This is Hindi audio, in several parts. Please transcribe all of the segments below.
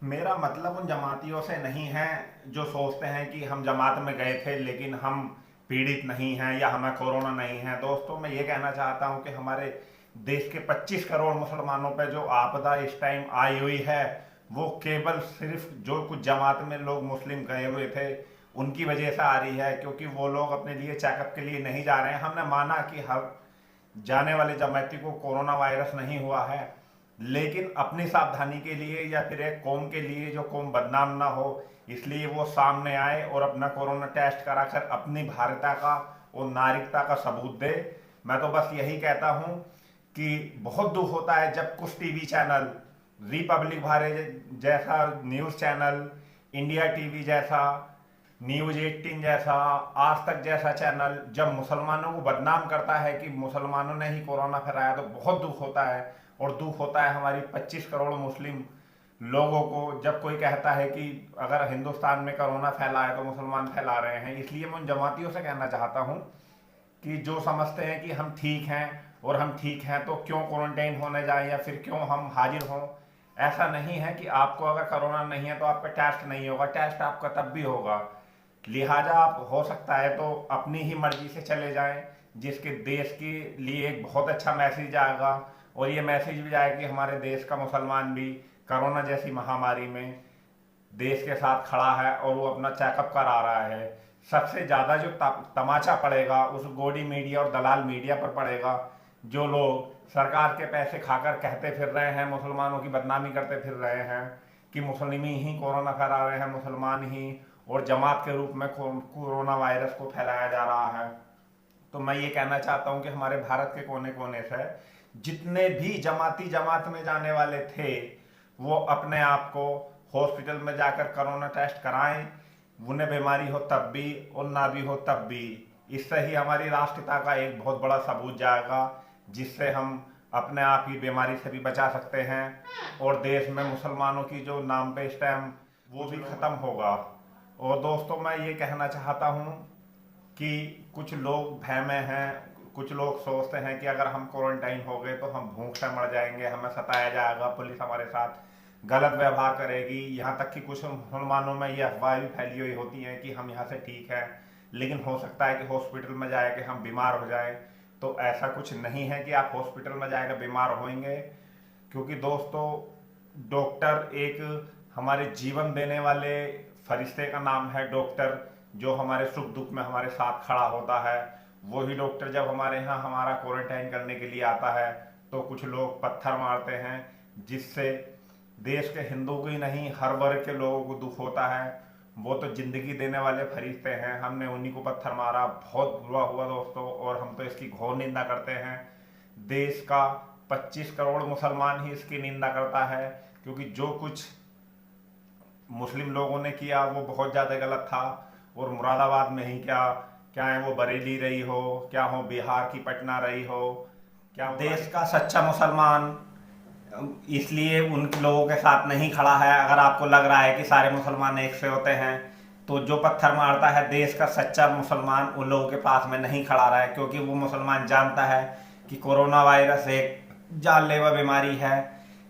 मेरा मतलब उन जमातियों से नहीं है जो सोचते हैं कि हम जमात में गए थे लेकिन हम पीड़ित नहीं हैं या हमें कोरोना नहीं है। दोस्तों, मैं ये कहना चाहता हूं कि हमारे देश के 25 करोड़ मुसलमानों पर जो आपदा इस टाइम आई हुई है, वो केवल सिर्फ जो कुछ जमात में लोग मुस्लिम गए हुए थे उनकी वजह से आ रही है, क्योंकि वो लोग अपने लिए चेकअप के लिए नहीं जा रहे हैं। हमने माना कि हर जाने वाले जमाती को कोरोना वायरस नहीं हुआ है, लेकिन अपनी सावधानी के लिए या फिर एक कौम के लिए जो कौम बदनाम ना हो, इसलिए वो सामने आए और अपना कोरोना टेस्ट कराकर अपनी भारतीयता का और नागरिकता का सबूत दे। मैं तो बस यही कहता हूं कि बहुत दुख होता है जब कुछ टीवी चैनल, रिपब्लिक भारत जैसा न्यूज़ चैनल, इंडिया टीवी जैसा, न्यूज 18 जैसा, आज तक जैसा चैनल जब मुसलमानों को बदनाम करता है कि मुसलमानों ने ही कोरोना फैलाया, तो बहुत दुख होता है। और दुख होता है हमारी 25 करोड़ मुस्लिम लोगों को जब कोई कहता है कि अगर हिंदुस्तान में कोरोना फैला है तो मुसलमान फैला रहे हैं। इसलिए मैं उन जमातियों से कहना चाहता हूं कि जो समझते हैं कि हम ठीक हैं और हम ठीक हैं तो क्यों क्वारंटाइन होने जाएं या फिर क्यों हम हाजिर हों। ऐसा नहीं है कि आपको अगर कोरोना नहीं है तो आपका टेस्ट नहीं होगा, टेस्ट आपका तब भी होगा। लिहाजा आप हो सकता है तो अपनी ही मर्जी से चले जाएं, जिसके देश के लिए एक बहुत अच्छा मैसेज आएगा। और ये मैसेज भी आएगा कि हमारे देश का मुसलमान भी कोरोना जैसी महामारी में देश के साथ खड़ा है और वो अपना चेकअप करा रहा है। सबसे ज़्यादा जो तमाचा पड़ेगा उस गोडी मीडिया और दलाल मीडिया पर पड़ेगा, जो लोग सरकार के पैसे खाकर कहते फिर रहे हैं, मुसलमानों की बदनामी करते फिर रहे हैं कि मुसलमान ही कोरोना फैला रहे हैं, मुसलमान ही, और जमात के रूप में कोरोना वायरस को फैलाया जा रहा है। तो मैं ये कहना चाहता हूँ कि हमारे भारत के कोने कोने से जितने भी जमाती जमात में जाने वाले थे वो अपने आप को हॉस्पिटल में जाकर कोरोना टेस्ट कराएं, उन्हें बीमारी हो तब भी और ना भी हो तब भी। इससे ही हमारी राष्ट्रीयता का एक बहुत बड़ा सबूत जाएगा, जिससे हम अपने आप ही बीमारी से भी बचा सकते हैं और देश में मुसलमानों की जो नाम पे इस टाइम वो भी खत्म होगा। और दोस्तों, मैं ये कहना चाहता हूँ कि कुछ लोग भय में हैं, कुछ लोग सोचते हैं कि अगर हम क्वारंटाइन हो गए तो हम भूख से मर जाएंगे, हमें सताया जाएगा, पुलिस हमारे साथ गलत व्यवहार करेगी। यहाँ तक कि कुछ मुसलमानों में ये अफवाह भी फैली हुई होती हैं कि हम यहाँ से ठीक है, लेकिन हो सकता है कि हॉस्पिटल में जाए कि हम बीमार हो जाएं। तो ऐसा कुछ नहीं है कि आप हॉस्पिटल में जाएगा बीमार होंगे, क्योंकि दोस्तों डॉक्टर एक हमारे जीवन देने वाले फरिश्ते का नाम है डॉक्टर, जो हमारे सुख दुख में हमारे साथ खड़ा होता है। वही डॉक्टर जब हमारे यहाँ हमारा क्वारंटाइन करने के लिए आता है तो कुछ लोग पत्थर मारते हैं, जिससे देश के हिंदू को ही नहीं हर वर्ग के लोगों को दुख होता है। वो तो जिंदगी देने वाले फरिश्ते हैं, हमने उन्हीं को पत्थर मारा, बहुत बुरा हुआ दोस्तों, और हम तो इसकी घोर निंदा करते हैं। देश का 25 करोड़ मुसलमान ही इसकी निंदा करता है, क्योंकि जो कुछ मुस्लिम लोगों ने किया वो बहुत ज़्यादा गलत था। और मुरादाबाद में ही क्या क्या है, वो बरेली रही हो, क्या हो बिहार की पटना रही हो, क्या देश का सच्चा मुसलमान इसलिए उन लोगों के साथ नहीं खड़ा है। अगर आपको लग रहा है कि सारे मुसलमान एक से होते हैं, तो जो पत्थर मारता है देश का सच्चा मुसलमान उन लोगों के पास में नहीं खड़ा रहा है, क्योंकि वो मुसलमान जानता है कि कोरोना वायरस एक जानलेवा बीमारी है।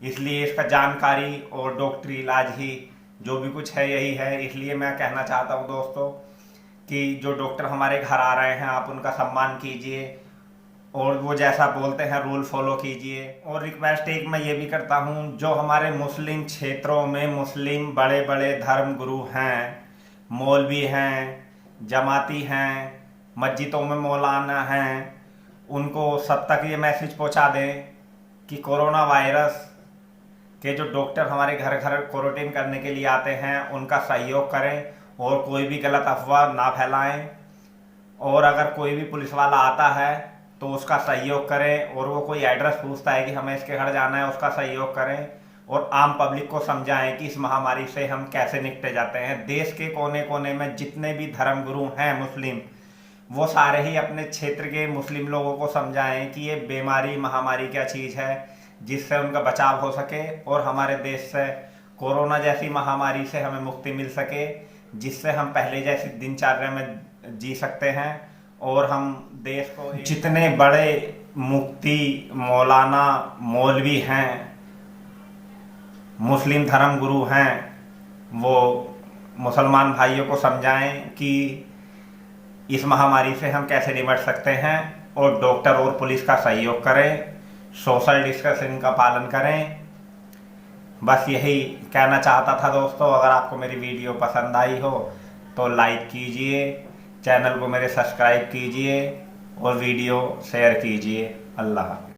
इसलिए इसका जानकारी और डॉक्टरी इलाज ही जो भी कुछ है यही है। इसलिए मैं कहना चाहता हूँ दोस्तों कि जो डॉक्टर हमारे घर आ रहे हैं आप उनका सम्मान कीजिए और वो जैसा बोलते हैं रूल फॉलो कीजिए। और रिक्वेस्ट एक मैं ये भी करता हूँ, जो हमारे मुस्लिम क्षेत्रों में मुस्लिम बड़े बड़े धर्म गुरु हैं, मौलवी हैं, जमाती हैं, मस्जिदों में मौलाना हैं, उनको सब तक ये मैसेज पहुँचा दें कि कोरोना वायरस के जो डॉक्टर हमारे घर घर क्वारंटाइन करने के लिए आते हैं उनका सहयोग करें और कोई भी गलत अफवाह ना फैलाएं। और अगर कोई भी पुलिस वाला आता है तो उसका सहयोग करें, और वो कोई एड्रेस पूछता है कि हमें इसके घर जाना है, उसका सहयोग करें और आम पब्लिक को समझाएं कि इस महामारी से हम कैसे निपटे जाते हैं। देश के कोने कोने में जितने भी धर्म गुरु हैं मुस्लिम, वो सारे ही अपने क्षेत्र के मुस्लिम लोगों को समझाएं कि ये बीमारी महामारी क्या चीज़ है, जिससे उनका बचाव हो सके और हमारे देश से कोरोना जैसी महामारी से हमें मुक्ति मिल सके, जिससे हम पहले जैसी दिनचर्या में जी सकते हैं और हम देश को जितने बड़े मुफ्ती, मौलाना, मौलवी हैं मुस्लिम धर्म गुरु हैं वो मुसलमान भाइयों को समझाएं कि इस महामारी से हम कैसे निपट सकते हैं, और डॉक्टर और पुलिस का सहयोग करें, सोशल डिस्टेंसिंग का पालन करें। बस यही कहना चाहता था दोस्तों। अगर आपको मेरी वीडियो पसंद आई हो तो लाइक कीजिए, चैनल को मेरे सब्सक्राइब कीजिए और वीडियो शेयर कीजिए। अल्लाह हाफ़िज़।